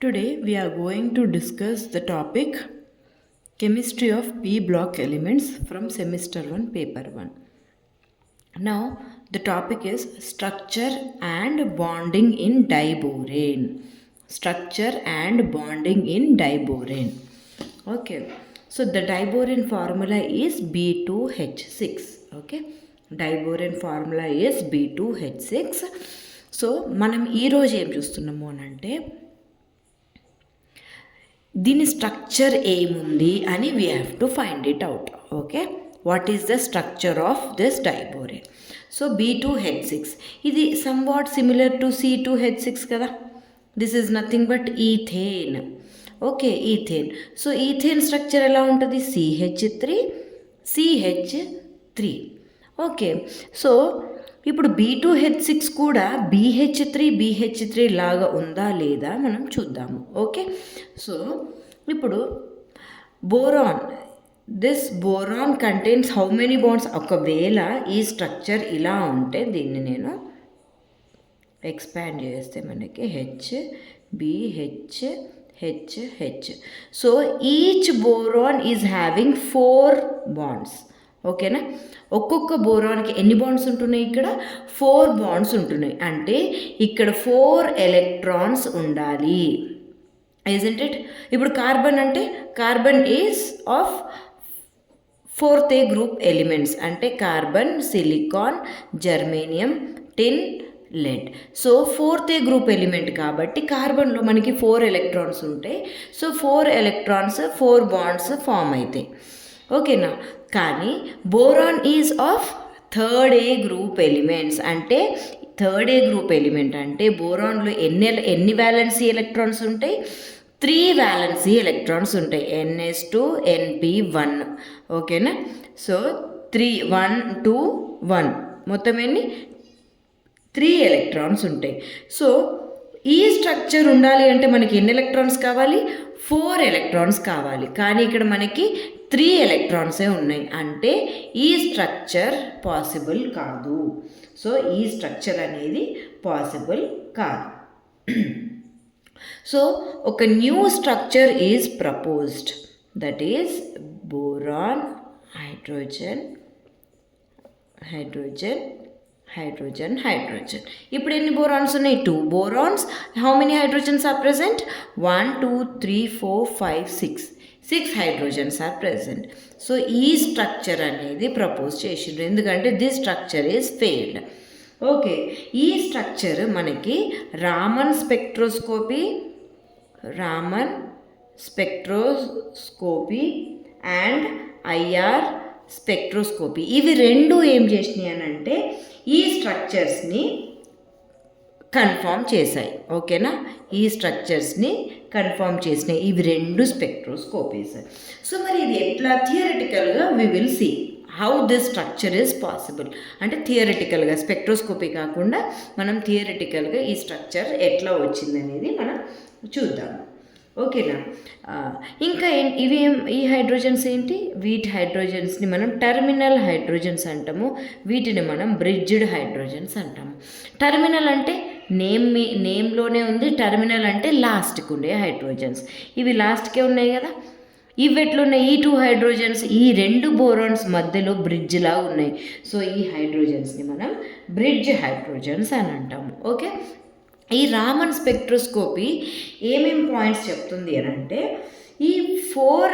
Today we are going to discuss the topic Chemistry of P block elements from semester 1 paper 1. Now the topic is structure and bonding in diborane. Structure and bonding in diborane. Okay. So the diborane formula is B2H6. Okay. Diborane formula is B2H6. So మనం ఈరోజు ఏం చూస్తున్నాము అని అంటే దీని structure ఏముంది అని we have to find it out. Okay, what is the structure of this diborane? So B2H6 ఇది సమ్వాట్ సిమిలర్ టు C2H6 కదా. This is nothing but ethane. Okay, ethane. So ethane structure ఎలా ఉంటుంది? CH3. Okay, so ఇప్పుడు B2H6 కూడా BH3 లాగా ఉందా లేదా మనం చూద్దాము. ఓకే, సో ఇప్పుడు boron, this boron contains how many bonds? ఒకవేళ ఈ స్ట్రక్చర్ ఇలా ఉంటే దీన్ని నేను ఎక్స్పాండ్ చేస్తే మనకి HBH. So each boron is having 4 bonds. ఓకేనా, ఒక్కొక్క బోరాన్కి ఎన్ని బాండ్స్ ఉంటున్నాయి? ఇక్కడ 4 బాండ్స్ ఉంటున్నాయి. అంటే ఇక్కడ 4 ఎలక్ట్రాన్స్ ఉండాలి, isn't it? ఇప్పుడు కార్బన్ అంటే carbon is of 4th group elements, అంటే carbon, silicon, germanium, tin, lead. So 4th group element కాబట్టి కార్బన్లో మనకి 4 ఎలక్ట్రాన్స్ ఉంటాయి. సో 4 ఎలక్ట్రాన్స్ 4 బాండ్స్ ఫామ్ అవుతాయి. ఓకేనా, కానీ boron is of 3rd group elements. అంటే 3rd గ్రూప్ ఎలిమెంట్ అంటే బోరాన్లో ఎన్ని వ్యాలెన్సీ ఎలక్ట్రాన్స్ ఉంటాయి? 3 వ్యాలెన్సీ ఎలక్ట్రాన్స్ ఉంటాయి, NS2 NP1. ఓకేనా, సో 3 1 2 1 మొత్తం ఎన్ని? 3 ఎలక్ట్రాన్స్ ఉంటాయి. సో ఈ స్ట్రక్చర్ ఉండాలి అంటే మనకి ఎన్ని ఎలక్ట్రాన్స్ కావాలి? 4 ఎలక్ట్రాన్స్ కావాలి. కానీ ఇక్కడ మనకి 3 ఎలక్ట్రాన్సే ఉన్నాయి, అంటే ఈ స్ట్రక్చర్ పాసిబుల్ కాదు. సో ఈ స్ట్రక్చర్ అనేది పాసిబుల్ కాదు. సో ఒక new structure is proposed, that is boron, hydrogen. ఇప్పుడు ఎన్ని బోరాన్స్ ఉన్నాయి? 2 borons. How many hydrogens are present? 1 2 3 4 5 6 hydrogens are present. So ఈ స్ట్రక్చర్ అనేది ప్రపోజ్ చేసిండ్రు, ఎందుకంటే this structure is failed. Okay, ఈ స్ట్రక్చర్ మనకి Raman spectroscopy and IR spectroscopy, ఇవి రెండు ఏం చేసినాయి అని అంటే ఈ స్ట్రక్చర్స్ని కన్ఫామ్ చేశాయి. ఓకేనా, ఈ స్ట్రక్చర్స్ని కన్ఫామ్ చేసినాయి ఇవి 2 స్పెక్ట్రోస్కోపీస్. సో మరి ఇది ఎట్లా? థియరిటికల్గా we will see how this structure is possible. అంటే థియరిటికల్గా, స్పెక్ట్రోస్కోపీ కాకుండా మనం థియరిటికల్గా ఈ స్ట్రక్చర్ ఎట్లా వచ్చిందనేది మనం చూద్దాం. ఓకేనా, ఇంకా ఈ హైడ్రోజన్స్ ఏంటి? వీటి హైడ్రోజన్స్ని మనం టర్మినల్ హైడ్రోజన్స్ అంటాము, వీటిని మనం బ్రిడ్జ్డ్ హైడ్రోజన్స్ అంటాము. టర్మినల్ అంటే నేమ్లోనే ఉంది, టర్మినల్ అంటే లాస్ట్కి ఉండే హైడ్రోజన్స్. ఇవి లాస్ట్కే ఉన్నాయి కదా. ఇవి ఎట్లున్నాయి? ఈ 2 హైడ్రోజన్స్ ఈ 2 బోరాన్స్ మధ్యలో బ్రిడ్జ్లా ఉన్నాయి. సో ఈ హైడ్రోజన్స్ని మనం బ్రిడ్జ్ హైడ్రోజన్స్ అని అంటాము. ఓకే, ఈ రామన్ స్పెక్ట్రోస్కోపీ ఏమేమి పాయింట్స్ చెప్తుంది అని అంటే ఈ 4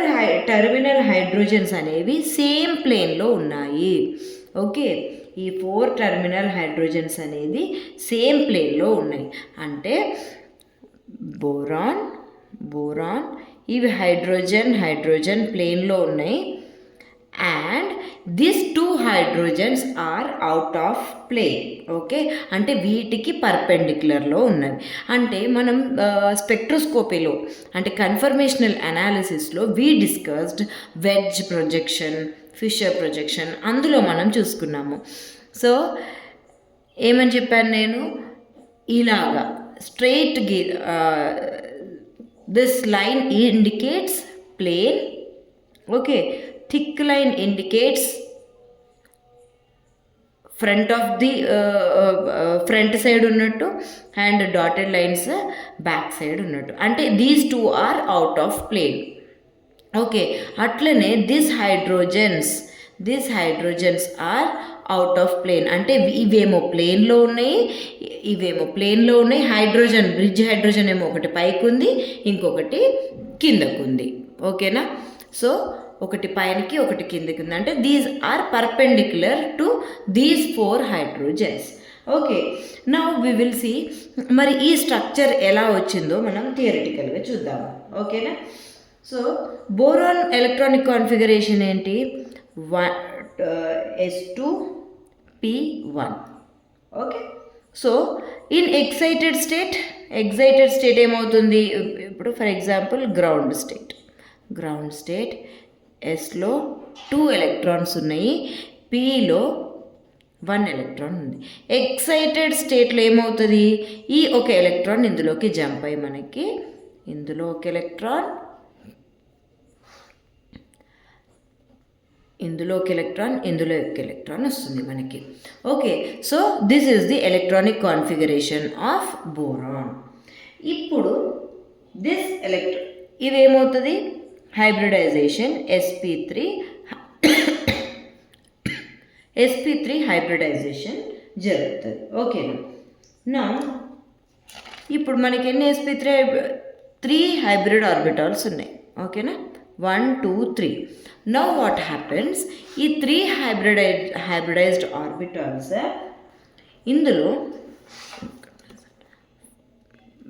టర్మినల్ హైడ్రోజన్స్ అనేవి సేమ్ ప్లేన్లో ఉన్నాయి. ఓకే, ఈ 4 టర్మినల్ హైడ్రోజన్స్ అనేది సేమ్ ప్లేన్లో ఉన్నాయి. అంటే బోరాన్ ఇవి హైడ్రోజన్ ప్లేన్లో ఉన్నాయి, and this 2 hydrogens are out of plane. Okay, అంటే వీటికి పర్పెండిక్యులర్లో ఉన్నవి. అంటే మనం స్పెక్ట్రోస్కోపీలో అంటే కన్ఫర్మేషనల్ అనాలిసిస్లో we discussed wedge projection, Fischer projection, అందులో మనం చూసుకున్నాము. సో ఏమని చెప్పాను నేను? ఇలాగా straight this line indicates plane. Okay, thick line indicates front of the front side ఉన్నట్టు and dotted lines back side ఉన్నట్టు, అంటే these two are out of plane. Okay, అట్లనే this hydrogens are out of plane, అంటే ఇవేమో ప్లేన్లో ఉన్నాయి, ఇవేమో ప్లేన్లో ఉన్నాయి. హైడ్రోజన్, బ్రిడ్జ్ హైడ్రోజన్ ఏమో ఒకటి పైకి ఉంది, ఇంకొకటి కిందకు ఉంది. ఓకేనా? సో ఒకటి పైనకి ఒకటి కిందకి ఉంది, అంటే these are perpendicular to these 4 hydrogens. Okay, now we will see మరి ఈ స్ట్రక్చర్ ఎలా వచ్చిందో మనం థియరిటికల్గా చూద్దాము. ఓకేనా? సో బోరాన్ ఎలక్ట్రానిక్ కాన్ఫిగరేషన్ ఏంటి? S2P1. Okay, so in excited state ఏమవుతుంది? ఇప్పుడు ఫర్ ఎగ్జాంపుల్ గ్రౌండ్ స్టేట్ ఎస్లో 2 ఎలక్ట్రాన్స్ ఉన్నాయి, పిలో 1 ఎలక్ట్రాన్ ఉంది. ఎక్సైటెడ్ స్టేట్లో ఏమవుతుంది? ఈ ఒక ఎలక్ట్రాన్ ఇందులోకి జంప్ అయ్యి మనకి ఇందులో ఒక ఎలక్ట్రాన్, ఇందులో ఒక ఎలక్ట్రాన్ వస్తుంది మనకి. Okay, so this is the electronic configuration of boron. ఇప్పుడు దిస్ ఇదేమవుతుంది? హైబ్రిడైజేషన్ sp3 హైబ్రిడైజేషన్ జరుగుతుంది. ఓకేనా? నా ఇప్పుడు మనకి ఎన్ని sp3 హైబ్రిడ్ ఆర్బిటాల్స్ ఉన్నాయి. ఓకేనా? 1 2 3. Now what happens? ఈ 3 హైబ్రిడైజ్డ్ ఆర్బిటాల్స్, ఇందులో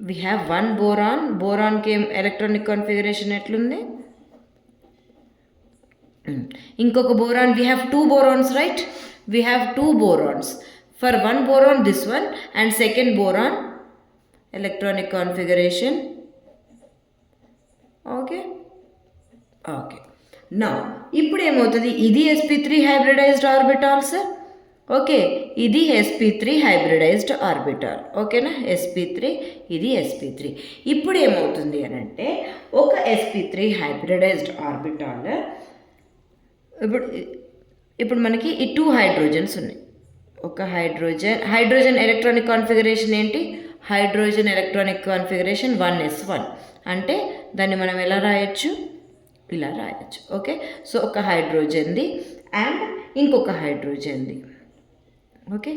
we have one boron కి ఎలక్ట్రానిక్ కాన్ఫిగరేషన్ ఎట్లుంది? ఇంకొక boron, we have 2 borons, right? We have 2 borons. For one boron this one, and second boron electronic configuration. Okay. Now ఇప్పుడు ఏమవుతుంది? ఇది sp3 hybridised orbitals. Okay, ఇది sp3 hybridised orbital. ఓకేనా? ఇది sp3. ఇప్పుడు ఏమవుతుంది అని అంటే, ఒక sp3 హైబ్రిడైజ్డ్ ఆర్బిటాల్, ఇప్పుడు మనకి ఈ 2 హైడ్రోజన్స్ ఉన్నాయి. ఒక హైడ్రోజన్ ఎలక్ట్రానిక్ కాన్ఫిగరేషన్ ఏంటి? హైడ్రోజన్ ఎలక్ట్రానిక్ కాన్ఫిగరేషన్ 1s1, అంటే దాన్ని మనం ఎలా రాయొచ్చు? ఇలా రాయొచ్చు. ఓకే, సో ఒక హైడ్రోజన్ది అండ్ ఇంకొక హైడ్రోజన్ది. ఓకే,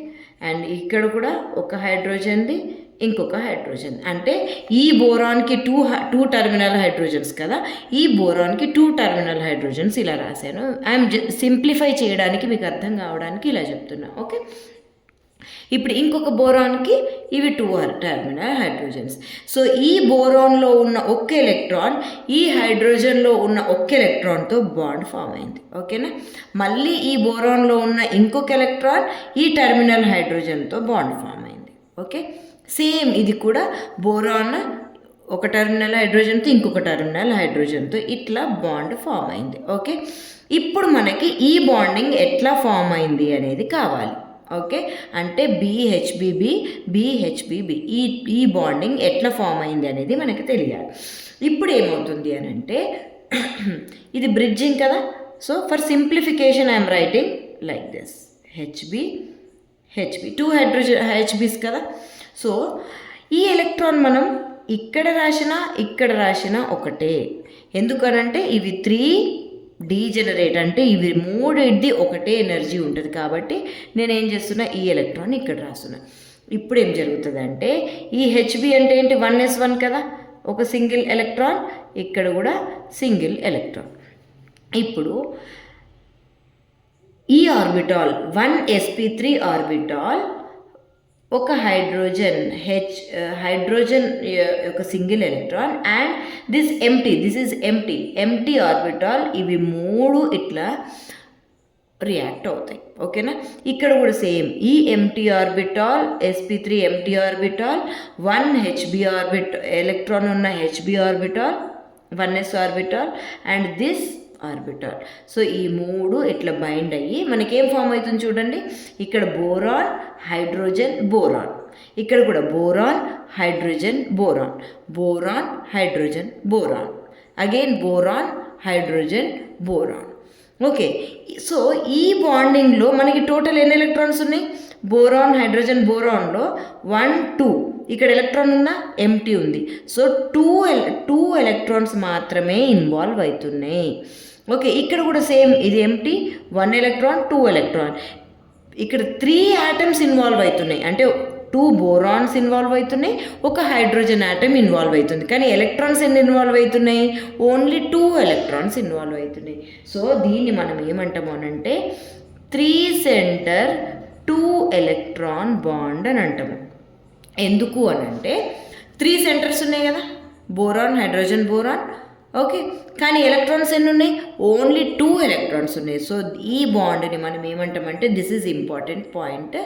అండ్ ఇక్కడ కూడా ఒక హైడ్రోజన్ది ఇంకొక హైడ్రోజన్, అంటే ఈ బోరాన్కి 2 టర్మినల్ హైడ్రోజన్స్ కదా, ఈ బోరాన్కి 2 టర్మినల్ హైడ్రోజన్స్ ఇలా రాశాను. ఐఎమ్ సింప్లిఫై చేయడానికి, మీకు అర్థం కావడానికి ఇలా చెప్తున్నా. ఓకే, ఇప్పుడు ఇంకొక బోరాన్కి ఇవి 2 టర్మినల్ హైడ్రోజన్స్. సో ఈ బోరాన్లో ఉన్న ఒక్క ఎలక్ట్రాన్ ఈ హైడ్రోజన్లో ఉన్న ఒక్క ఎలక్ట్రాన్తో బాండ్ ఫామ్ అయింది. ఓకేనా? మళ్ళీ ఈ బోరాన్లో ఉన్న ఇంకొక ఎలక్ట్రాన్ ఈ టర్మినల్ హైడ్రోజన్తో బాండ్ ఫామ్ అయింది. ఓకే, సేమ్ ఇది కూడా బోరాన్ ఒక టర్మినల్ హైడ్రోజన్తో ఇంకొక టర్మినల్ హైడ్రోజన్తో ఇట్లా బాండ్ ఫామ్ అయింది. ఓకే, ఇప్పుడు మనకి ఈ బాండింగ్ ఎట్లా ఫామ్ అయింది అనేది కావాలి. ఓకే, అంటే BHBB ఈ బాండింగ్ ఎట్లా ఫామ్ అయింది అనేది మనకి తెలియాలి. ఇప్పుడు ఏమవుతుంది అని అంటే, ఇది బ్రిడ్జింగ్ కదా, so for simplification I'm writing like this, HB 2 hydrogen HBs కదా. సో ఈ ఎలక్ట్రాన్ మనం ఇక్కడ రాసినా ఒకటే, ఎందుకనంటే ఇవి 3 డీజనరేట్, అంటే ఇవి 3 ఒకటే ఎనర్జీ ఉంటుంది కాబట్టి నేనేం చేస్తున్నా, ఈ ఎలక్ట్రాన్ ఇక్కడ రాస్తున్నా. ఇప్పుడు ఏం జరుగుతుంది అంటే, ఈ HB అంటే ఏంటి? 1s1 కదా, ఒక సింగిల్ ఎలక్ట్రాన్, ఇక్కడ కూడా సింగిల్ ఎలక్ట్రాన్. ఇప్పుడు ఈ ఆర్బిటాల్ 1sp3 ఆర్బిటాల్ ఒక హైడ్రోజన్ ఒక single electron and this is empty orbital, ఇవి 3 ఇట్లా రియాక్ట్ అవుతాయి. ఓకేనా? ఇక్కడ కూడా సేమ్, ఈ empty orbital sp3 empty orbital 1 HB electron ఉన్న HB orbital 1s orbital and this orbital. So ఈ 3 ఇట్లా బైండ్ అయ్యి మనకేం ఫామ్ అవుతుంది చూడండి, ఇక్కడ బోరాన్ హైడ్రోజన్ బోరాన్, ఇక్కడ కూడా boron hydrogen boron, boron hydrogen boron, again boron hydrogen boron. Okay, so ఈ బాండింగ్లో మనకి టోటల్ ఎన్ని ఎలక్ట్రాన్స్ ఉన్నాయి? బోరాన్ హైడ్రోజన్ బోరాన్లో 1 2 ఇక్కడ ఎలక్ట్రాన్ ఉందా? ఎంటీ ఉంది. సో టూ ఎలక్ట్రాన్స్ మాత్రమే ఇన్వాల్వ్ అవుతున్నాయి. ఓకే, ఇక్కడ కూడా సేమ్, ఇది ఎంటీ, 1 ఎలక్ట్రాన్ 2 ఎలక్ట్రాన్. ఇక్కడ 3 ఆటమ్స్ ఇన్వాల్వ్ అవుతున్నాయి, అంటే 2 బోరాన్స్ ఇన్వాల్వ్ అవుతున్నాయి, ఒక హైడ్రోజన్ ఆటమ్ ఇన్వాల్వ్ అవుతుంది. కానీ ఎలక్ట్రాన్స్ ఎన్ని ఇన్వాల్వ్ అవుతున్నాయి? ఓన్లీ 2 ఎలక్ట్రాన్స్ ఇన్వాల్వ్ అవుతున్నాయి. సో దీన్ని మనం ఏమంటాము అనంటే 3 సెంటర్ 2 ఎలక్ట్రాన్ బాండ్ అని అంటాము. ఎందుకు అనంటే 3 సెంటర్స్ ఉన్నాయి కదా, బోరాన్ హైడ్రోజన్ బోరాన్. ఓకే, కానీ ఎలక్ట్రాన్స్ ఎన్ని ఉన్నాయి? ఓన్లీ 2 ఎలక్ట్రాన్స్ ఉన్నాయి. సో ఈ బాండ్ని మనం ఏమంటామంటే, this is important point,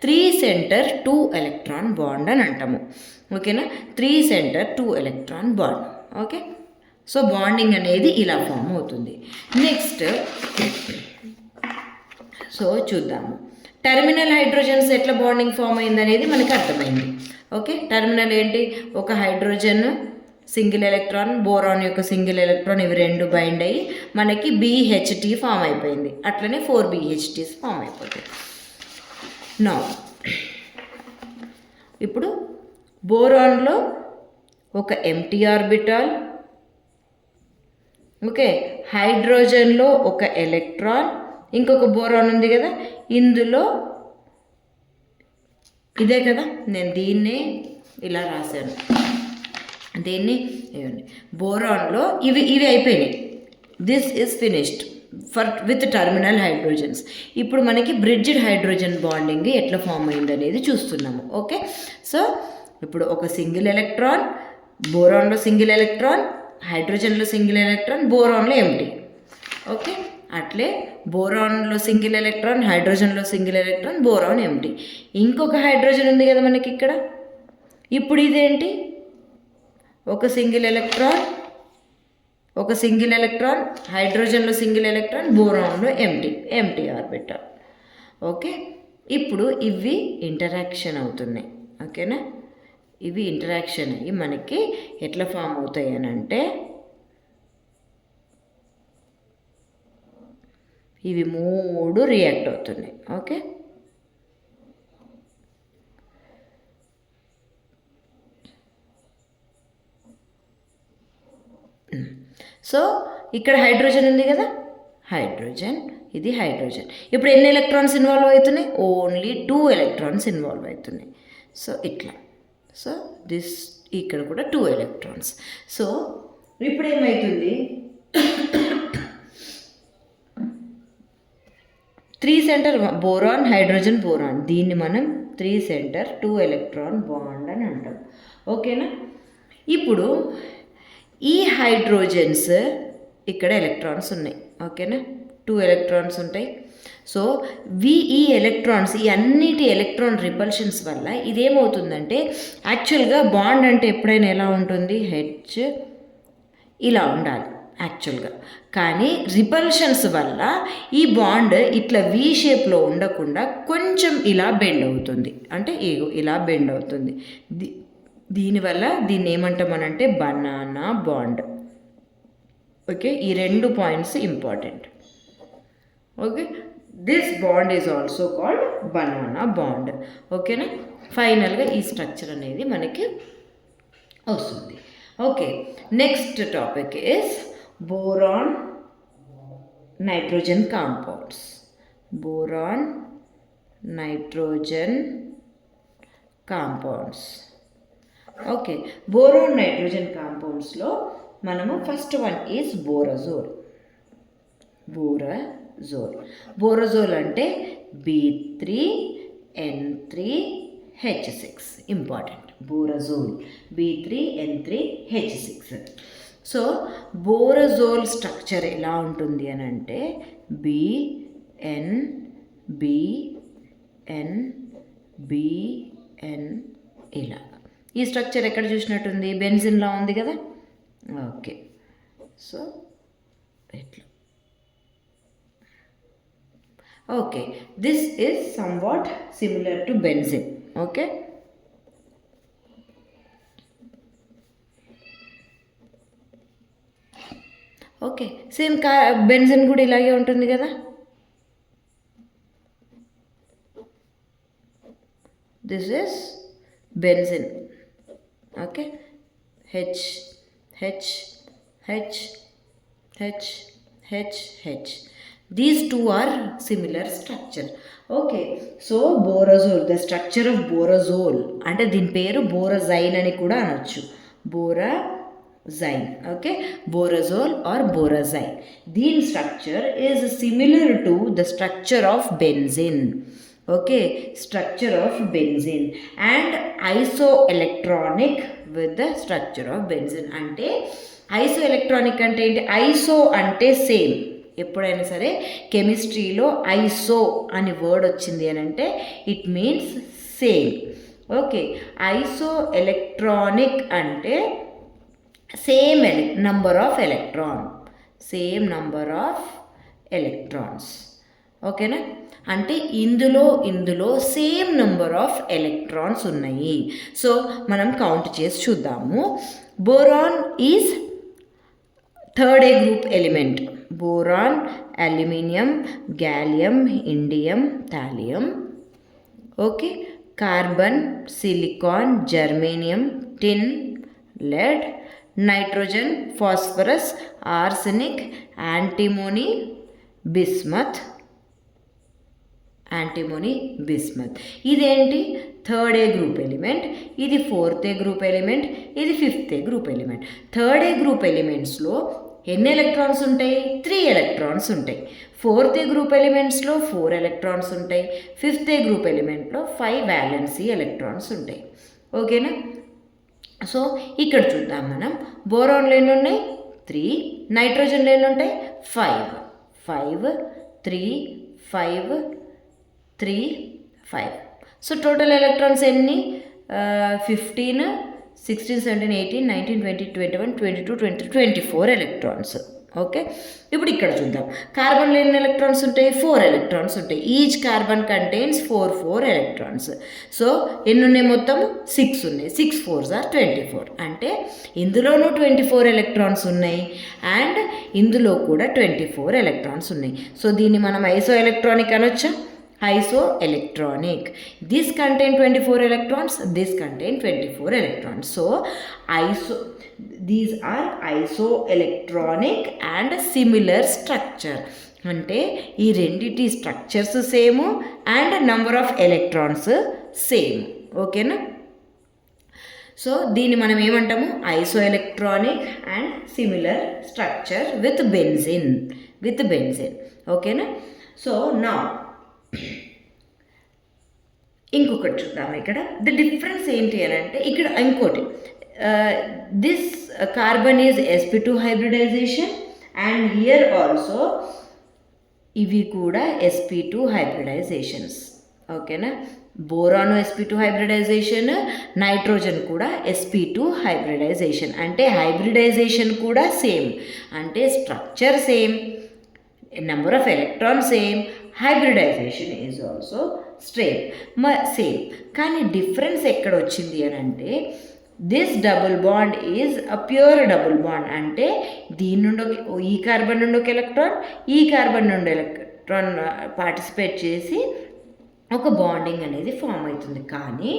3 centre 2 electron bond అని అంటాము. ఓకేనా, 3 centre 2 electron bond. Okay, so bonding అనేది ఇలా ఫామ్ అవుతుంది. నెక్స్ట్ సో చూద్దాము, టెర్మినల్ హైడ్రోజన్స్ ఎట్లా బాండింగ్ ఫామ్ అయింది అనేది మనకి అర్థమైంది. ఓకే, టెర్మినల్ ఏంటి? ఒక హైడ్రోజన్ సింగిల్ ఎలక్ట్రాన్, బోరాన్ యొక్క సింగిల్ ఎలక్ట్రాన్, ఇవి రెండు బైండ్ అయ్యి మనకి BHT ఫామ్ అయిపోయింది. అట్లనే 4 BHTs ఫామ్ అయిపోతాయి. నా ఇప్పుడు బోరాన్లో ఒక ఎంటీ ఆర్బిటాల్, ఓకే, హైడ్రోజన్లో ఒక ఎలక్ట్రాన్, ఇంకొక బోరాన్ ఉంది కదా, ఇందులో ఇదే కదా, నేను దీన్నే ఇలా రాశాను, దీన్ని ఇవ్వండి. బోరాన్లో ఇవి అయిపోయినాయి. This is finished with terminal hydrogens. ఇప్పుడు మనకి బ్రిడ్జ్డ్ హైడ్రోజన్ బాండింగ్ ఎట్లా ఫామ్ అయింది అనేది చూస్తున్నాము. ఓకే, సో ఇప్పుడు ఒక సింగిల్ ఎలక్ట్రాన్, బోరాన్లో సింగిల్ ఎలక్ట్రాన్, హైడ్రోజన్లో సింగిల్ ఎలక్ట్రాన్, బోరాన్లో ఎంటీ. ఓకే, అట్లే బోరాన్లో సింగిల్ ఎలక్ట్రాన్, హైడ్రోజన్లో సింగిల్ ఎలక్ట్రాన్, బోరాన్ ఎంటీ. ఇంకొక హైడ్రోజన్ ఉంది కదా మనకి ఇక్కడ. ఇప్పుడు ఇదేంటి? ఒక సింగిల్ ఎలక్ట్రాన్, హైడ్రోజన్లో సింగిల్ ఎలక్ట్రాన్, బోరాన్లో ఎంటీ ఆర్బిటాల్. ఓకే, ఇప్పుడు ఇవి ఇంటరాక్షన్ అవుతున్నాయి. ఓకేనా, ఇవి ఇంటరాక్షన్ అయ్యి మనకి ఎట్లా ఫామ్ అవుతాయి అని అంటే, ఇవి 3 రియాక్ట్ అవుతున్నాయి. ఓకే, సో ఇక్కడ హైడ్రోజన్ ఉంది కదా, హైడ్రోజన్, ఇది హైడ్రోజన్. ఇప్పుడు ఎన్ని ఎలక్ట్రాన్స్ ఇన్వాల్వ్ అవుతున్నాయి? ఓన్లీ 2 ఎలక్ట్రాన్స్ ఇన్వాల్వ్ అవుతున్నాయి. సో ఇట్లా, సో దిస్ ఇక్కడ కూడా 2 ఎలక్ట్రాన్స్. సో ఇప్పుడు ఏమవుతుంది, 3 సెంటర్ బోరాన్ హైడ్రోజన్ బోరాన్, దీన్ని మనం 3 సెంటర్ 2 ఎలక్ట్రాన్ బాండ్ అని అంటాం. ఓకేనా, ఇప్పుడు ఈ హైడ్రోజన్స్ ఇక్కడ ఎలక్ట్రాన్స్ ఉన్నాయి. ఓకేనా, 2 ఎలక్ట్రాన్స్ ఉంటాయి. సో ఈ ఎలక్ట్రాన్స్, ఈ అన్నిటి ఎలక్ట్రాన్ రిపల్షన్స్ వల్ల ఇదేమవుతుందంటే, యాక్చువల్గా బాండ్ అంటే ఎప్పుడైనా ఎలా ఉంటుంది? హెచ్ ఇలా ఉండాలి యాక్చువల్గా. కానీ రిపల్షన్స్ వల్ల ఈ బాండ్ ఇట్లా వి షేప్లో ఉండకుండా కొంచెం ఇలా బెండ్ అవుతుంది, అంటే ఇలా బెండ్ అవుతుంది. దీనివల్ల దీన్ని ఏమంటామనంటే బనానా బాండ్. ఓకే, ఈ 2 points important. Okay, this bond is also called banana bond. ఓకేనా, ఫైనల్గా ఈ స్ట్రక్చర్ అనేది మనకి వస్తుంది. Okay, next topic is boron nitrogen compounds. Boron nitrogen compounds. Okay, boron nitrogen కాంపౌండ్స్లో మనము first one is borazole. Borazole అంటే B3N3H6 ఇంపార్టెంట్. Borazole B3N3H6. సో బోరజోల్ స్ట్రక్చర్ ఎలా ఉంటుంది అని అంటే BN ఇలా. ఈ స్ట్రక్చర్ ఎక్కడ చూసినట్టుంది? బెంజిన్లా ఉంది కదా. ఓకే, సో ఇట్లా. Okay, this is somewhat similar to benzene. Okay, okay, same benzene కూడా ఇలాగే ఉంటుంది కదా. This is benzene. Okay, H H H H H H. These two are similar structure. Okay, so borazole, the structure of borazole అంటే దీని పేరు borazine అని కూడా అనొచ్చు. Borazine. Okay, borazole or borazine. దీని structure is similar to the structure of benzene. Okay, structure of benzene and ఐసో electronic with the structure of benzene. అంటే isoelectronic అంటే ఏంటి? ఐసో అంటే సేమ్. ఎప్పుడైనా సరే కెమిస్ట్రీలో ఐసో అని వర్డ్ వచ్చింది అని అంటే it means same. Okay, isoelectronic అంటే same number of electron, same number of electrons. ఓకేనా, అంటే ఇందులో సేమ్ నెంబర్ ఆఫ్ ఎలక్ట్రాన్స్ ఉన్నాయి. సో మనం కౌంట్ చేసి చూద్దాము. Boron is third A group element. Boron, aluminium, gallium, indium, thallium. Okay, carbon, silicon, germanium, tin, lead, nitrogen, phosphorus, arsenic, antimony, bismuth. ఇదేంటి? Third A group element. ఇది fourth A group element. ఇది fifth A group element. Third A group ఎలిమెంట్స్లో ఎన్ని electrons ఉంటాయి? 3 electrons ఉంటాయి. Fourth A group ఎలిమెంట్స్లో 4 electrons ఉంటాయి. Fifth A group ఎలిమెంట్లో 5 valency electrons ఉంటాయి. ఓకేనా, so ఇక్కడ చూద్దాం మనం. బోరాన్లో ఎన్ని ఉన్నాయి? 3. నైట్రోజన్లో ఎన్ని ఉంటాయి? 5. 5 3 5 3 5. సో టోటల్ ఎలక్ట్రాన్స్ ఎన్ని? 15 16 17 18 19 20 21 22 20 24 ఎలక్ట్రాన్స్. ఓకే, ఇప్పుడు ఇక్కడ చూద్దాం. కార్బన్లో ఎన్ని ఎలక్ట్రాన్స్ ఉంటాయి? 4 ఎలక్ట్రాన్స్ ఉంటాయి. Each carbon contains 4 electrons. So ఎన్ని ఉన్నాయి? మొత్తం 6 ఉన్నాయి. 6 4s are 24. అంటే ఇందులోనూ 24 ఎలక్ట్రాన్స్ ఉన్నాయి అండ్ ఇందులో కూడా 24 ఎలక్ట్రాన్స్ ఉన్నాయి. సో దీన్ని మనం ఐసో ఎలక్ట్రానిక్ అనొచ్చా? Isoelectronic. This contain 24 electrons, this contain 24 electrons. So these are isoelectronic and similar structure. అంటే ఈ రెండిటి structures same and number of electrons same. ఓకేనా, సో దీన్ని మనం ఏమంటాము? Isoelectronic and similar structure with benzene. ఓకేనా, సో నా ఇంకొకటి చూద్దాం. ఇక్కడ ద డిఫరెన్స్ ఏంటి అని అంటే ఇక్కడ ఇంకోటి, this carbon is sp2 hybridization and here also ఇవి కూడా sp2 హైబ్రిడైజేషన్స్. ఓకేనా, బోరాను sp2 హైబ్రిడైజేషన్, నైట్రోజన్ కూడా sp2 హైబ్రిడైజేషన్. అంటే హైబ్రిడైజేషన్ కూడా సేమ్, అంటే structure same, number of electron same, hybridization is also same. కానీ డిఫరెన్స్ ఎక్కడ వచ్చింది అని అంటే this double bond is a pure double bond. అంటే దీని నుండి ఈ కార్బన్ నుండి ఒక ఎలక్ట్రాన్, ఈ కార్బన్ నుండి ఎలక్ట్రాన్ పార్టిసిపేట్ చేసి ఒక బాండింగ్ అనేది ఫామ్ అవుతుంది. కానీ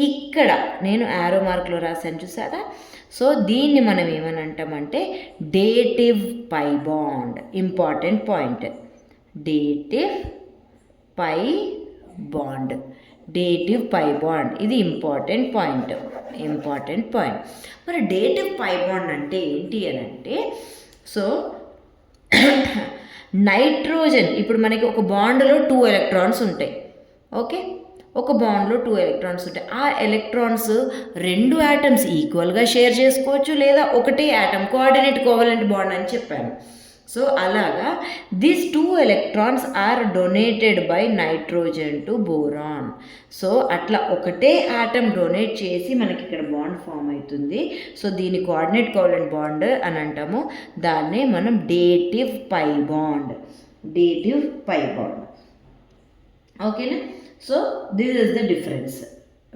ఇక్కడ నేను యారో మార్క్లో రాశాను చూసారా? సో దీన్ని మనం ఏమని అంటామంటే dative pi bond. Important point, dative pi bond. ఇది ఇంపార్టెంట్ పాయింట్. మరి డేటివ్ పై బాండ్ అంటే ఏంటి అని అంటే, సో నైట్రోజన్ ఇప్పుడు మనకి ఒక బాండ్లో 2 ఎలక్ట్రాన్స్ ఉంటాయి. ఓకే, ఒక బాండ్లో 2 ఎలక్ట్రాన్స్ ఉంటాయి. ఆ ఎలక్ట్రాన్స్ 2 యాటమ్స్ ఈక్వల్గా షేర్ చేసుకోవచ్చు, లేదా ఒకటే యాటమ్ కోఆర్డినేట్ కోవలెంట్ బాండ్ అని చెప్పాను. సో అలాగా these 2 electrons are donated by nitrogen to boron. So అట్లా ఒకటే ఆటమ్ డొనేట్ చేసి మనకి ఇక్కడ బాండ్ ఫామ్ అవుతుంది. సో దీని కోఆర్డినేట్ కోవలెంట్ బాండ్ అని అంటాము. దాన్నే మనం డేటివ్ పై బాండ్. ఓకేనా, so this is the difference.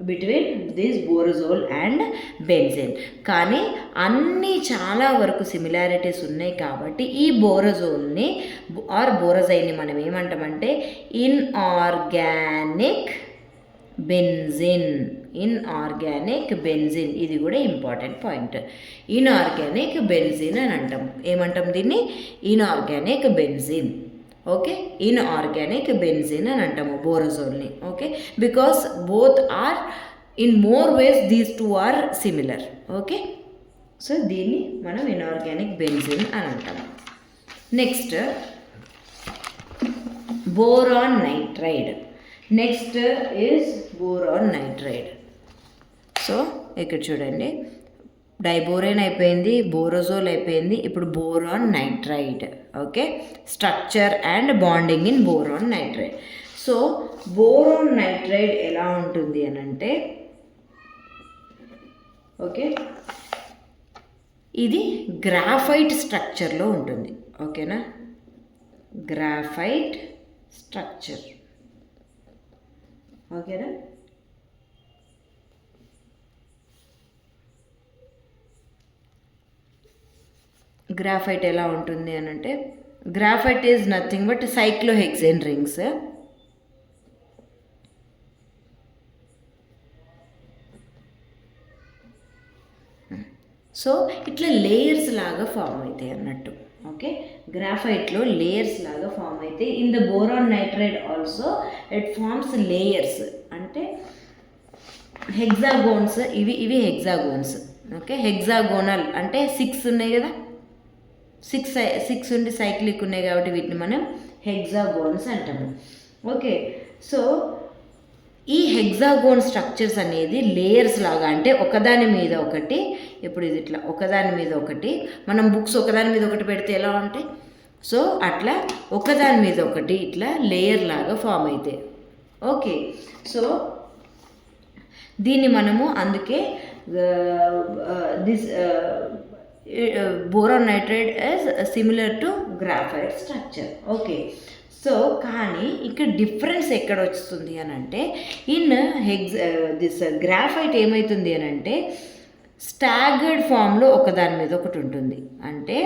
Between this borazole and benzene. కానీ అన్నీ చాలా వరకు సిమిలారిటీస్ ఉన్నాయి కాబట్టి ఈ బోరజోల్ని ఆర్ బోరజైన్ని మనం ఏమంటామంటే ఇన్ఆర్గానిక్ బెంజిన్. ఇన్ఆర్గానిక్ బెంజిన్, ఇది కూడా ఇంపార్టెంట్ పాయింట్. ఇన్ఆర్గానిక్ బెంజిన్ అని అంటాం. ఏమంటాం దీన్ని? Inorganic benzene. Okay, inorganic benzene అని అంటాము బోరజోల్ని. Okay, because both are in more ways these two are similar. Okay, so దీన్ని మనం ఇన్ఆర్గానిక్ బెంజిన్ అని అంటాము. Next boron nitride. Next is boron nitride. So ఇక్కడ చూడండి, డైబోరేన్ అయిపోయింది, బోరోజోల్ అయిపోయింది, ఇప్పుడు boron nitride. Okay, structure and bonding in boron nitride. So boron nitride ఎలా ఉంటుంది అని అంటే, ఓకే, ఇది గ్రాఫైట్ స్ట్రక్చర్లో ఉంటుంది. ఓకేనా, గ్రాఫైట్ స్ట్రక్చర్. ఓకేనా, గ్రాఫైట్ ఎలా ఉంటుంది అని అంటే, graphite is nothing but cyclohexane rings. So ఇట్లా లేయర్స్ లాగా ఫామ్ అవుతాయి అన్నట్టు. ఓకే, గ్రాఫైట్లో లేయర్స్ లాగా ఫామ్ అయితే in the boron nitride also it forms layers. అంటే హెగ్జాగోన్స్, ఇవి హెగ్జాగోన్స్. ఓకే, హెగ్జాగోనల్ అంటే 6 ఉన్నాయి కదా, 6 ఉండి సైక్లిక్ ఉన్నాయి కాబట్టి వీటిని మనం హెగ్జాగోన్స్ అంటాము. ఓకే, సో ఈ హెగ్జాగోన్ స్ట్రక్చర్స్ అనేది లేయర్స్ లాగా, అంటే ఒకదాని మీద ఒకటి, ఇప్పుడు ఇది ఇట్లా ఒకదాని మీద ఒకటి, మనం బుక్స్ ఒకదాని మీద ఒకటి పెడితే ఎలా ఉంటాయి, సో అట్లా ఒకదాని మీద ఒకటి ఇట్లా లేయర్ లాగా ఫామ్ అవుతాయి. ఓకే, సో దీన్ని మనము అందుకే this boron nitride is similar to graphite structure. Okay, so కానీ ఇక్కడ డిఫరెన్స్ ఎక్కడ వస్తుంది అని అంటే, ఇన్ దిస్ గ్రాఫైట్ ఏమవుతుంది అని అంటే స్టాగర్డ్ ఫామ్లో ఒకదాని మీద ఒకటి ఉంటుంది. అంటే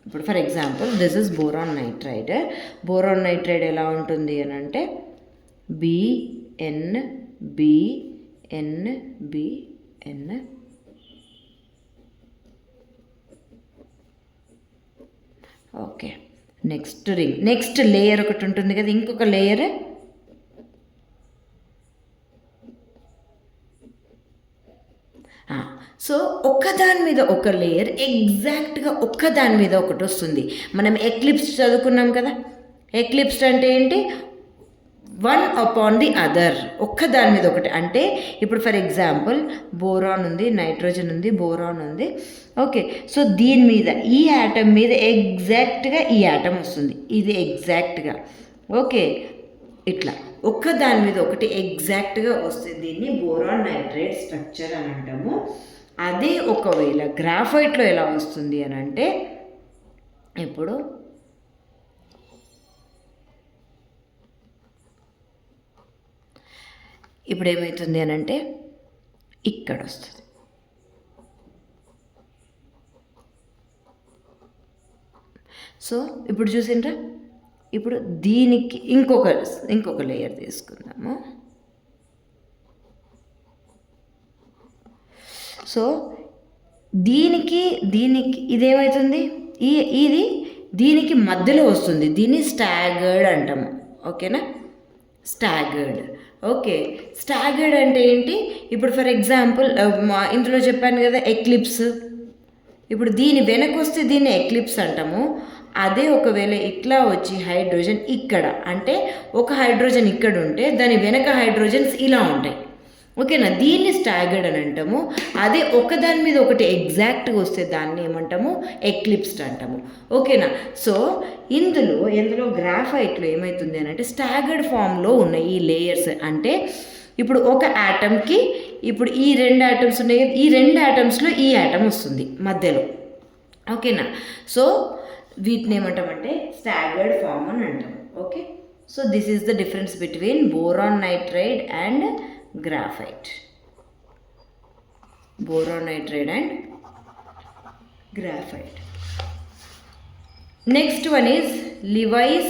ఇప్పుడు for example this is boron nitride. Boron nitride ఎలా ఉంటుంది అని అంటే BnBnBn. Okay, next ring, next layer ఒకటి ఉంటుంది కదా, ఇంకొక లేయర్ సో ఒక్కదాని మీద ఒక లేయర్ ఎగ్జాక్ట్గా ఒక్కదాని మీద ఒకటి వస్తుంది. మనం ఎక్లిప్స్ చదువుకున్నాం కదా, ఎక్లిప్స్ అంటే ఏంటి, వన్ అపాన్ ది అదర్, ఒక్కదాని మీద ఒకటి. అంటే ఇప్పుడు ఫర్ ఎగ్జాంపుల్ బోరాన్ ఉంది, నైట్రోజన్ ఉంది, బోరాన్ ఉంది. ఓకే, సో దీని మీద ఈ యాటమ్ మీద ఎగ్జాక్ట్గా ఈ యాటమ్ వస్తుంది, ఇది ఎగ్జాక్ట్గా. ఓకే, ఇట్లా ఒక్కదాని మీద ఒకటి ఎగ్జాక్ట్గా వస్తుంది, దీన్ని బోరాన్ నైట్రైడ్ స్ట్రక్చర్ అని అంటాము. అదే ఒకవేళ గ్రాఫైట్లో ఎలా వస్తుంది అని అంటే, ఇప్పుడు ఏమవుతుంది అని అంటే ఇక్కడ వస్తుంది. సో ఇప్పుడు చూసిండ్రా, ఇప్పుడు దీనికి ఇంకొక లేయర్ తీసుకుందాము. సో దీనికి ఇదేమవుతుంది, ఇది దీనికి మధ్యలో వస్తుంది, దీన్ని స్టాగర్డ్ అంటాము. ఓకేనా, స్టాగర్డ్. ఓకే, స్టాగర్డ్ అంటే ఏంటి, ఇప్పుడు ఫర్ ఎగ్జాంపుల్ ఇందులో చెప్పాను కదా ఎక్లిప్స్, ఇప్పుడు దీని వెనక వస్తే దీన్ని ఎక్లిప్స్ అంటాము. అదే ఒకవేళ ఇట్లా వచ్చి హైడ్రోజన్ ఇక్కడ, అంటే ఒక హైడ్రోజన్ ఇక్కడ ఉంటే దాని వెనక హైడ్రోజన్స్ ఇలా ఉంటాయి. ఓకేనా, దీన్ని స్టాగర్డ్ అని అంటాము. అదే ఒకదాని మీద ఒకటి ఎగ్జాక్ట్గా వస్తే దాన్ని ఏమంటాము, ఎక్లిప్స్డ్ అంటాము. ఓకేనా, సో ఇందులో గ్రాఫైట్లో ఏమవుతుంది అని అంటే స్టాగర్డ్ ఫామ్లో ఉన్నాయి ఈ లేయర్స్. అంటే ఇప్పుడు ఒక యాటమ్కి, ఇప్పుడు ఈ 2 యాటమ్స్ ఉన్నాయి, ఈ 2 యాటమ్స్లో ఈ యాటమ్ వస్తుంది మధ్యలో. ఓకేనా, సో వీటిని ఏమంటామంటే స్టాగర్డ్ ఫామ్ అని అంటాము. Okay, so this is the difference between boron nitride and graphite. Boron nitride and graphite. Next one is Lewis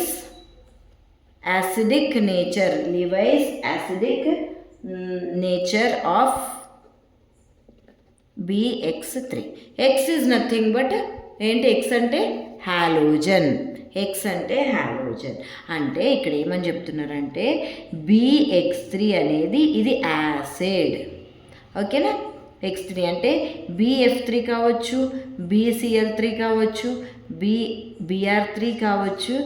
acidic nature. Lewis acidic nature of BX3. X is nothing but ఏంటి X అంటే halogen. X అంటే halogen. అంటే ఇక్కడ ఏమని చెప్తున్నారంటే BX3 అనేది ఇది acid. ఓకేనా? X3 అంటే BF3 కావచ్చు, BCl3 కావచ్చు, BR3 కావచ్చు,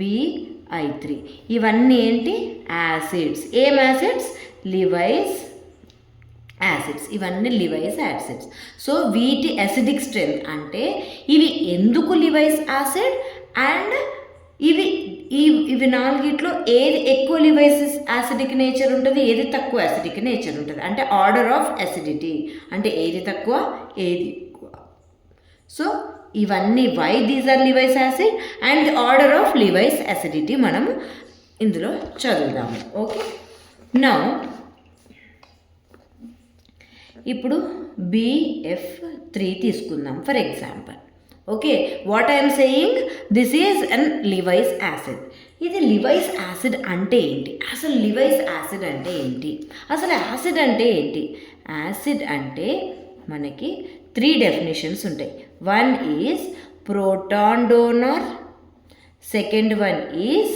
BI3. ఇవన్నీ ఏంటి? యాసిడ్స్. ఏం యాసిడ్స్? Levi's acids. ఇవన్నీ లివైస్ యాసిడ్స్. సో వీటి అసిడిక్ స్ట్రెంత్ అంటే ఇవి ఎందుకు లివైస్ యాసిడ్ అండ్ ఇవి నాలుగిట్లో ఏది ఎక్కువ లివైస్ యాసిడిక్ నేచర్ ఉంటుంది, ఏది తక్కువ యాసిడిక్ నేచర్ ఉంటుంది అంటే ఆర్డర్ ఆఫ్ అసిడిటీ అంటే ఏది తక్కువ ఏది ఎక్కువ. సో ఇవన్నీ why these are Lewis acid and the order of Lewis acidity మనము ఇందులో చదువుదాము. ఓకే, నౌ ఇప్పుడు BF3 తీసుకుందాం for example. Okay, what I'm saying, this is an Lewis acid. ఇది లివైస్ యాసిడ్ అంటే ఏంటి? అసలు లివైస్ యాసిడ్ అంటే ఏంటి? అసలు యాసిడ్ అంటే ఏంటి? యాసిడ్ అంటే మనకి 3 డెఫినేషన్స్ ఉంటాయి. One is proton donor, second one is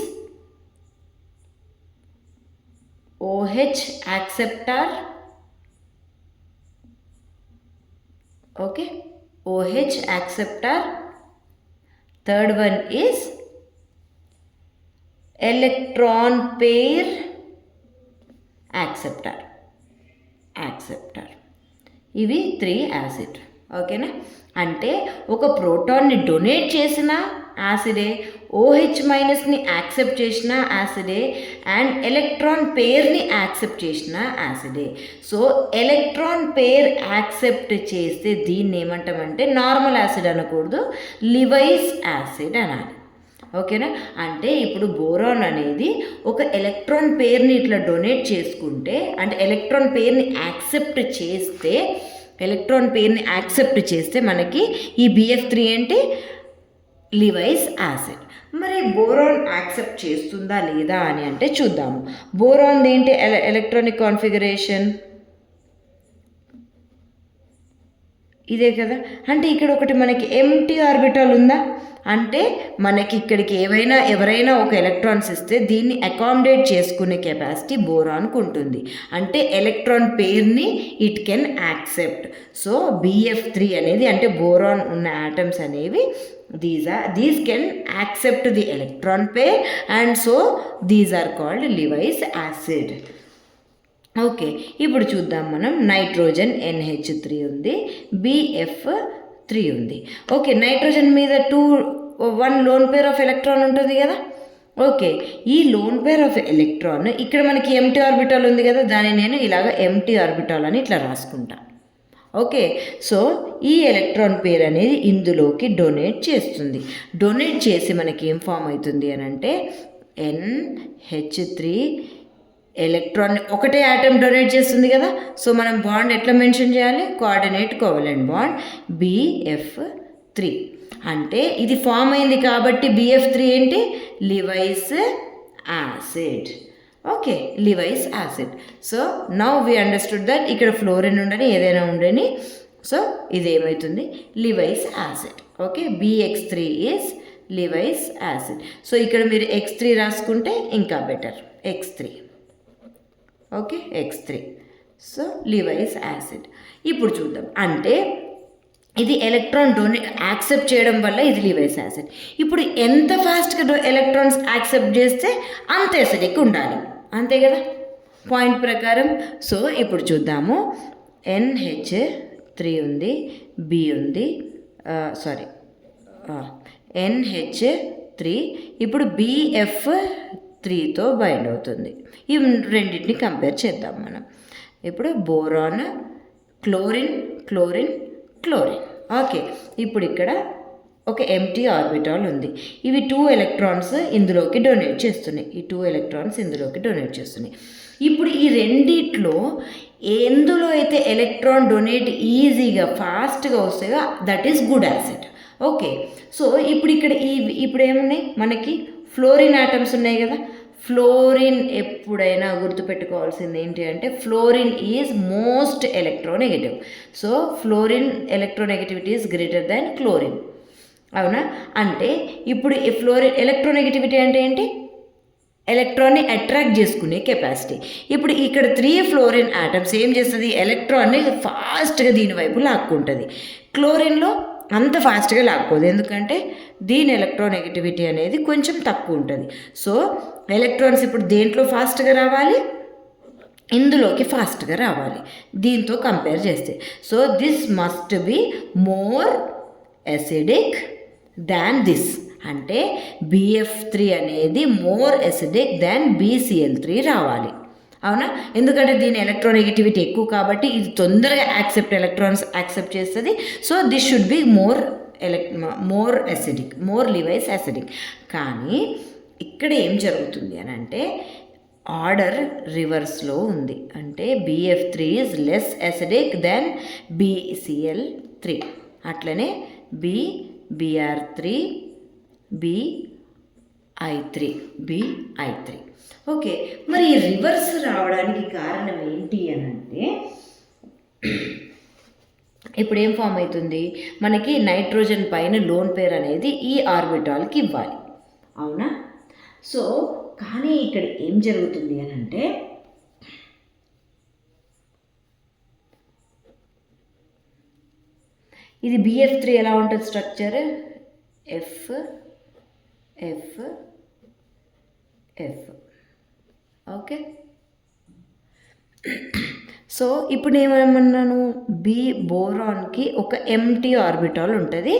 OH acceptor. Okay, OH acceptor. Third one is electron pair acceptor. ఇవి 3 యాసిడ్. ఓకేనా? అంటే ఒక ప్రోటాన్ని డొనేట్ చేసిన యాసిడే, OH మైనస్ని యాక్సెప్ట్ చేసిన యాసిడే అండ్ ఎలక్ట్రాన్ పేర్ని యాక్సెప్ట్ చేసిన యాసిడే. సో ఎలక్ట్రాన్ పేర్ యాక్సెప్ట్ చేస్తే దీన్ని ఏమంటామంటే నార్మల్ యాసిడ్ అనకూడదు, లివైస్ యాసిడ్ అనాలి. ఓకేనా? అంటే ఇప్పుడు బోరాన్ అనేది ఒక ఎలక్ట్రాన్ పేర్ని ఇట్లా డొనేట్ చేసుకుంటే అంటే ఎలక్ట్రాన్ పేర్ని యాక్సెప్ట్ చేస్తే మనకి ఈ BF3 ఏంటి? Lewis acid. మరి బోరాన్ యాక్సెప్ట్ చేస్తుందా లేదా అని అంటే చూద్దాము. బోరాన్ ఏంటి ఎలక్ట్రానిక్ కాన్ఫిగరేషన్? ఇదే కదా. అంటే ఇక్కడ ఒకటి మనకి ఎంటీ ఆర్బిటాల్ ఉందా అంటే మనకి ఇక్కడికి ఎవరైనా ఒక ఎలక్ట్రాన్స్ ఇస్తే దీన్ని అకామిడేట్ చేసుకునే కెపాసిటీ బోరాన్కు ఉంటుంది. అంటే electron Perni it can accept. So BF3 అనేది అంటే బోరాన్ ఉన్న ఆటమ్స్ అనేవి these can accept the electron pair and so these are called Lewis acid. Okay, ఇప్పుడు చూద్దాం మనం. నైట్రోజన్ NH3 ఉంది, BF3 ఉంది. ఓకే, నైట్రోజన్ మీద 1 లోన్ పేర్ ఆఫ్ ఎలక్ట్రాన్ ఉంటుంది కదా. ఓకే, ఈ లోన్ పేర్ ఆఫ్ ఎలక్ట్రాన్ ఇక్కడ మనకి ఎంటీ ఆర్బిటాల్ ఉంది కదా, దాన్ని నేను ఇలాగ ఎంటీ ఆర్బిటాల్ అని ఇట్లా రాసుకుంటా. ఓకే, సో ఈ ఎలక్ట్రాన్ పేర్ అనేది ఇందులోకి డొనేట్ చేస్తుంది. డొనేట్ చేసి మనకి ఏం ఫామ్ అవుతుంది అని అంటే NH3 ఎలక్ట్రాన్ ఒకటే ఆటమ్ డొనేట్ చేస్తుంది కదా. సో మనం బాండ్ ఎట్లా మెన్షన్ చేయాలి? Coordinate covalent bond BF3. అంటే ఇది ఫామ్ అయింది కాబట్టి BF3 ఏంటి? Lewis acid. Okay, Lewis acid. So now we understood that ఇక్కడ ఫ్లోరిన్ ఉండని ఏదైనా ఉండని, సో ఇదేమవుతుంది? Lewis acid. Okay, BX3 is Lewis acid. So ఇక్కడ మీరు X3 రాసుకుంటే ఇంకా better, X3. Okay, X3. So Lewis acid. ఇప్పుడు చూద్దాం. అంటే ఇది ఎలక్ట్రాన్ యాక్సెప్ట్ చేయడం వల్ల ఇది లివైస్ యాసిడ్. ఇప్పుడు ఎంత ఫాస్ట్గా ఎలక్ట్రాన్స్ యాక్సెప్ట్ చేస్తే అంత యాసిడిక్ ఉండాలి, అంతే కదా పాయింట్ ప్రకారం. సో ఇప్పుడు చూద్దాము. NH3 ఉంది, B ఉంది, NH3 ఇప్పుడు BF3తో బైండ్ అవుతుంది. ఈ రెండింటిని కంపేర్ చేద్దాం మనం. ఇప్పుడు బోరాన్, క్లోరిన్. ఓకే, ఇప్పుడు ఇక్కడ ఒక ఎంటీ ఆర్బిటాల్ ఉంది. ఇవి 2 ఎలక్ట్రాన్స్ ఇందులోకి డొనేట్ చేస్తున్నాయి. ఇప్పుడు ఈ రెండిట్లో ఎందులో అయితే ఎలక్ట్రాన్ డొనేట్ ఈజీగా ఫాస్ట్గా వస్తాయో that is good acid. Okay, so ఇప్పుడు ఏమున్నాయి మనకి ఫ్లోరిన్ ఆటమ్స్ ఉన్నాయి కదా. ఫ్లోరిన్ ఎప్పుడైనా గుర్తుపెట్టుకోవాల్సింది ఏంటి అంటే fluorine is most electronegative. So fluorine electronegativity is greater than chlorine. అవునా? అంటే ఇప్పుడు ఈ ఫ్లోరిన్ ఎలక్ట్రోనెగటివిటీ అంటే ఏంటి? ఎలక్ట్రాన్ని అట్రాక్ట్ చేసుకునే కెపాసిటీ. ఇప్పుడు ఇక్కడ 3 ఫ్లోరిన్ ఆటమ్స్ ఏం చేస్తుంది? ఎలక్ట్రాన్ని ఫాస్ట్గా దీని వైపు లాక్కుంటుంది. క్లోరిన్లో అంత ఫాస్ట్గా లాక్కోదు, ఎందుకంటే దీని ఎలక్ట్రోనెగటివిటీ అనేది కొంచెం తక్కువ ఉంటుంది. సో ఎలక్ట్రాన్స్ ఇప్పుడు దేంట్లో ఫాస్ట్గా రావాలి? ఇందులోకి ఫాస్ట్గా రావాలి దీంతో కంపేర్ చేస్తే. So this must be more acidic than this. అంటే BF3 అనేది మోర్ అసిడిక్ దాన్ BCl3 రావాలి. అవునా? ఎందుకంటే దీని ఎలక్ట్రోనెగటివిటీ ఎక్కువ కాబట్టి ఇది తొందరగా ఎలక్ట్రాన్స్ యాక్సెప్ట్ చేస్తుంది. So this should be more acidic, more Levi's acidic. కానీ ఇక్కడ ఏం జరుగుతుంది అని అంటే ఆర్డర్ రివర్స్లో ఉంది. అంటే BF3 is less acidic then BCl3. అట్లనే BR3 BI3. ఓకే, మరి ఈ రివర్స్ రావడానికి కారణం ఏంటి అని అంటే ఇప్పుడు ఏం ఫామ్ అవుతుంది? మనకి నైట్రోజన్ పైన లోన్ పేర్ అనేది ఈ ఆర్బిటాల్కి ఇవ్వాలి. అవునా? సో కానీ ఇక్కడ ఏం జరుగుతుంది అని అంటే ఇది BF3 ఎలా ఉంటుంది స్ట్రక్చర్? F. ఓకే, సో ఇప్పుడు ఏమన్నాను? బోరాన్కి ఒక ఎంటీ ఆర్బిటాల్ ఉంటుంది,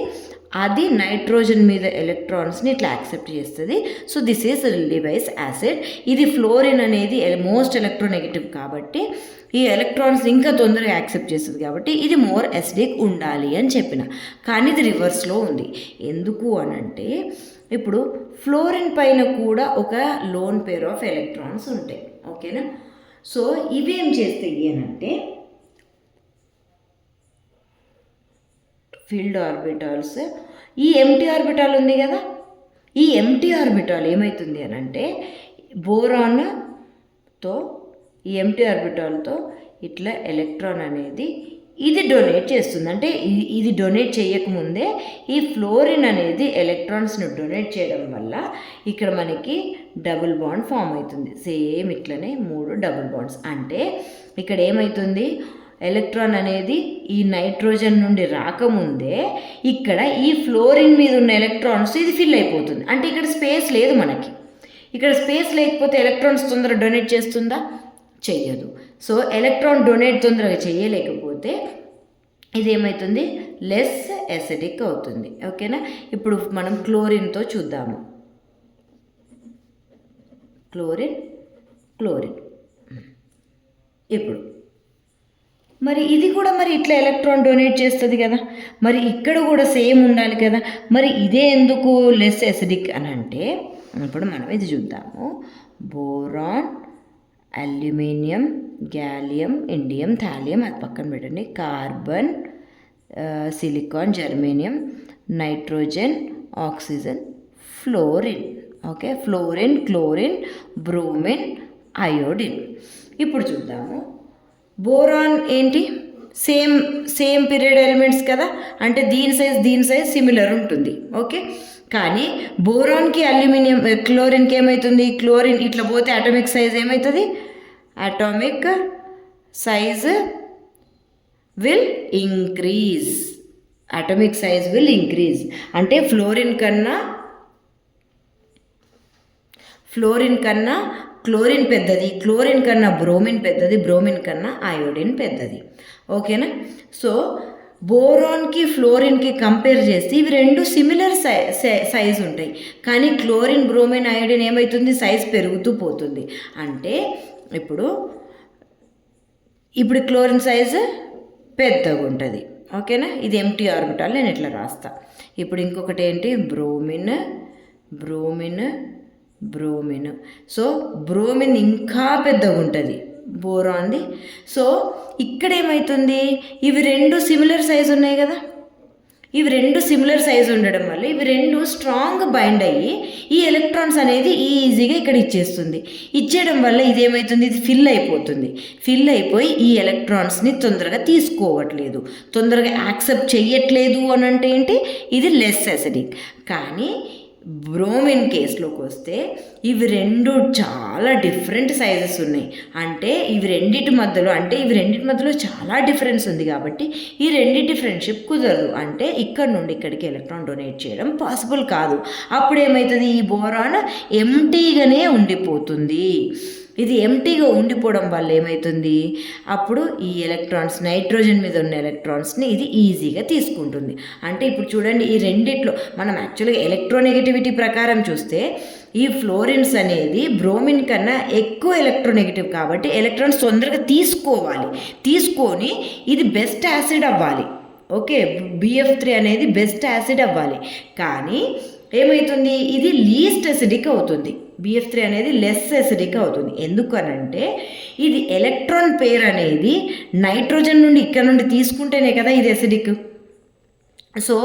అది నైట్రోజన్ మీద ఎలక్ట్రాన్స్ని ఇట్లా యాక్సెప్ట్ చేస్తుంది. So this is Lewis acid. ఇది ఫ్లోరిన్ అనేది మోస్ట్ ఎలక్ట్రోనెగటివ్ కాబట్టి ఈ ఎలక్ట్రాన్స్ ఇంకా తొందరగా యాక్సెప్ట్ చేస్తుంది కాబట్టి ఇది మోర్ అసిడిక్ ఉండాలి అని చెప్పిన. కానీ ఇది రివర్స్లో ఉంది. ఎందుకు అనంటే ఇప్పుడు ఫ్లోరిన్ పైన కూడా ఒక లోన్ పేర్ ఆఫ్ ఎలక్ట్రాన్స్ ఉంటాయి. ఓకేనా? సో ఇవేం చేస్తాయి అనంటే ఫీల్డ్ ఆర్బిటాల్స్, ఈ ఎంటీ ఆర్బిటాల్ ఉంది కదా, ఈ ఎంటీ ఆర్బిటాల్ ఏమవుతుంది అనంటే బోరాన్తో ఈ ఎంటీ ఆర్బిటాల్తో ఇట్లా ఎలక్ట్రాన్ అనేది ఇది డొనేట్ చేస్తుంది. అంటే ఇది డొనేట్ చేయకముందే ఈ ఫ్లోరిన్ అనేది ఎలక్ట్రాన్స్ను డొనేట్ చేయడం వల్ల ఇక్కడ మనకి డబుల్ బాండ్ ఫామ్ అవుతుంది. సేమ్ ఇట్లనే 3 డబుల్ బాండ్స్. అంటే ఇక్కడ ఏమవుతుంది? ఎలక్ట్రాన్ అనేది ఈ నైట్రోజన్ నుండి రాకముందే ఇక్కడ ఈ ఫ్లోరిన్ మీద ఉన్న ఎలక్ట్రాన్స్ ఇది ఫిల్ అయిపోతుంది. అంటే ఇక్కడ స్పేస్ లేదు మనకి. ఇక్కడ స్పేస్ లేకపోతే ఎలక్ట్రాన్స్ తొందరగా డొనేట్ చేస్తుందా? చెయ్యదు. సో ఎలక్ట్రాన్ డొనేట్ తొందరగా చేయలేకపోతే ఇదేమవుతుంది? లెస్ అసిడిక్ అవుతుంది. ఓకేనా? ఇప్పుడు మనం క్లోరిన్తో చూద్దాము. క్లోరిన్ ఇప్పుడు మరి ఇది కూడా మరి ఇట్లా ఎలక్ట్రాన్ డొనేట్ చేస్తుంది కదా, మరి ఇక్కడ కూడా సేమ్ ఉండాలి కదా, మరి ఇదే ఎందుకు లెస్ అసిడిక్ అని అంటే ఇప్పుడు మనం ఇది చూద్దాము. Boron, aluminium, gallium, indium, thallium అది పక్కన పెట్టండి, carbon, silicon, germanium, nitrogen, oxygen, fluorine. Okay, fluorine, chlorine, bromine, iodine. ఇప్పుడు చూద్దాము. బోరాన్ ఏంటి? సేమ్ పీరియడ్ ఎలిమెంట్స్ కదా, అంటే దీని సైజ్ సిమిలర్ ఉంటుంది. ఓకే, కానీ బోరాన్కి క్లోరిన్కి ఏమవుతుంది? క్లోరిన్ ఇట్లా పోతే అటామిక్ సైజ్ ఏమవుతుంది? Atomic size will increase. అంటే ఫ్లోరిన్ కన్నా క్లోరిన్ పెద్దది, క్లోరిన్ కన్నా బ్రోమిన్ పెద్దది, బ్రోమిన్ కన్నా అయోడిన్ పెద్దది. ఓకేనా? సో బోరాన్కి ఫ్లోరిన్కి కంపేర్ చేస్తే ఇవి రెండు సిమిలర్ సైజ్ ఉంటాయి. కానీ క్లోరిన్, బ్రోమిన్, అయోడిన్ ఏమవుతుంది? సైజ్ పెరుగుతూ పోతుంది. అంటే ఇప్పుడు క్లోరిన్ సైజు పెద్దగా ఉంటుంది. ఓకేనా? ఇది ఎంటీ ఆర్బిటాల్, నేను ఇట్లా రాస్తా. ఇప్పుడు ఇంకొకటి ఏంటి? Bromine, bromine. సో బ్రోమిన్ ఇంకా పెద్దగా ఉంటుంది బోరాన్ది. సో ఇక్కడ ఏమవుతుంది, ఇవి రెండు సిమిలర్ సైజు ఉన్నాయి కదా, ఇవి రెండు సిమిలర్ సైజు ఉండడం వల్ల ఇవి రెండు స్ట్రాంగ్ బైండ్ అయ్యి ఈ ఎలక్ట్రాన్స్ అనేది ఈజీగా ఇక్కడ ఇచ్చేస్తుంది. ఇచ్చేయడం వల్ల ఇదేమవుతుంది, ఇది ఫిల్ అయిపోతుంది. ఫిల్ అయిపోయి ఈ ఎలక్ట్రాన్స్ని తొందరగా తీసుకోవట్లేదు, తొందరగా యాక్సెప్ట్ చెయ్యట్లేదు అని అంటే ఏంటి, ఇది లెస్ అసిడిక్. కానీ బ్రోమిన్ కేసులోకి వస్తే ఇవి రెండు చాలా డిఫరెంట్ సైజెస్ ఉన్నాయి. అంటే ఇవి రెండింటి మధ్యలో చాలా డిఫరెన్స్ ఉంది. కాబట్టి ఈ రెండింటి ఫ్రెండ్షిప్ కుదరదు. అంటే ఇక్కడ నుండి ఇక్కడికి ఎలక్ట్రాన్ డొనేట్ చేయడం పాసిబుల్ కాదు. అప్పుడు ఏమవుతుంది, ఈ బోరాన్ ఎంటీగానే ఉండిపోతుంది. ఇది ఎంటీగా ఉండిపోవడం వల్ల ఏమవుతుంది, అప్పుడు ఈ ఎలక్ట్రాన్స్, నైట్రోజన్ మీద ఉన్న ఎలక్ట్రాన్స్ని ఇది ఈజీగా తీసుకుంటుంది. అంటే ఇప్పుడు చూడండి, ఈ రెండిట్లో మనం యాక్చువల్గా ఎలక్ట్రోనెగటివిటీ ప్రకారం చూస్తే ఈ ఫ్లోరిన్స్ అనేది బ్రోమిన్ కన్నా ఎక్కువ ఎలక్ట్రోనెగటివ్. కాబట్టి ఎలక్ట్రాన్స్ తొందరగా తీసుకొని ఇది బెస్ట్ యాసిడ్ అవ్వాలి. ఓకే, BF3 అనేది బెస్ట్ యాసిడ్ అవ్వాలి. కానీ ఏమవుతుంది, ఇది లీస్ట్ అసిడిక్ అవుతుంది. BF3 అనేది లెస్ అసిడిక్ అవుతుంది. ఎందుకనంటే ఇది ఎలక్ట్రాన్ పేర్ అనేది నైట్రోజన్ నుండి ఇక్కడ నుండి తీసుకుంటేనే కదా ఇది అసిడిక్. సో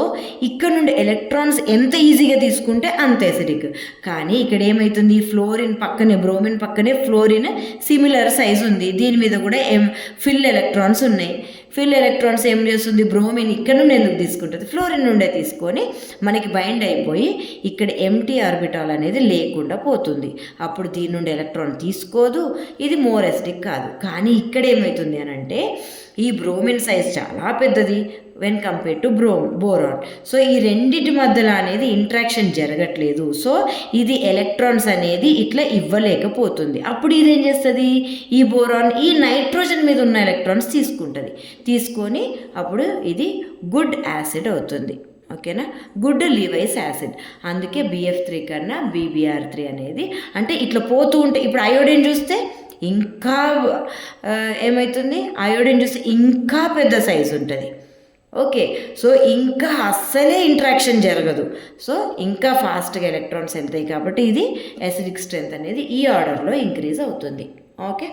ఇక్కడ నుండి ఎలక్ట్రాన్స్ ఎంత ఈజీగా తీసుకుంటే అంత ఎసిడిక్. కానీ ఇక్కడ ఏమవుతుంది, బ్రోమిన్ పక్కనే ఫ్లోరిన్ సిమిలర్ సైజ్ ఉంది. దీని మీద కూడా ఫిల్ ఎలక్ట్రాన్స్ ఉన్నాయి. ఫిల్ ఎలక్ట్రాన్స్ ఏం చేస్తుంది, బ్రోమిన్ ఇక్కడ నుండి ఎందుకు తీసుకుంటుంది, ఫ్లోరిన్ నుండే తీసుకొని మనకి బైండ్ అయిపోయి ఇక్కడ ఎంటీ ఆర్బిటాల్ అనేది లేకుండా పోతుంది. అప్పుడు దీని నుండి ఎలక్ట్రాన్ తీసుకోదు, ఇది మోర్ ఎసిడిక్ కాదు. కానీ ఇక్కడ ఏమవుతుంది అని అంటే ఈ బ్రోమిన్ సైజ్ చాలా పెద్దది when compare to boron. So ఈ రెండింటి మధ్యలో అనేది ఇంట్రాక్షన్ జరగట్లేదు. సో ఇది ఎలక్ట్రాన్స్ అనేది ఇట్లా ఇవ్వలేకపోతుంది. అప్పుడు ఇదేం చేస్తుంది, ఈ బోరాన్ ఈ నైట్రోజన్ మీద ఉన్న ఎలక్ట్రాన్స్ తీసుకొని అప్పుడు ఇది గుడ్ యాసిడ్ అవుతుంది. ఓకేనా, గుడ్ లీవైస్ యాసిడ్. అందుకే BF3 కన్నా BBr3 అనేది అంటే ఇట్లా పోతూ ఉంటే, ఇప్పుడు అయోడిన్ చూస్తే ఇంకా ఏమవుతుంది, అయోడిన్ చూస్తే ఇంకా పెద్ద సైజు ఉంటుంది. ఓకే, సో ఇంకా అస్సలే ఇంట్రాక్షన్ జరగదు. సో ఇంకా ఫాస్ట్గా ఎలక్ట్రాన్స్ వెళ్తాయి. కాబట్టి ఇది అసిడిక్ స్ట్రెంత్ అనేది ఈ ఆర్డర్లో ఇంక్రీజ్ అవుతుంది. ఓకే.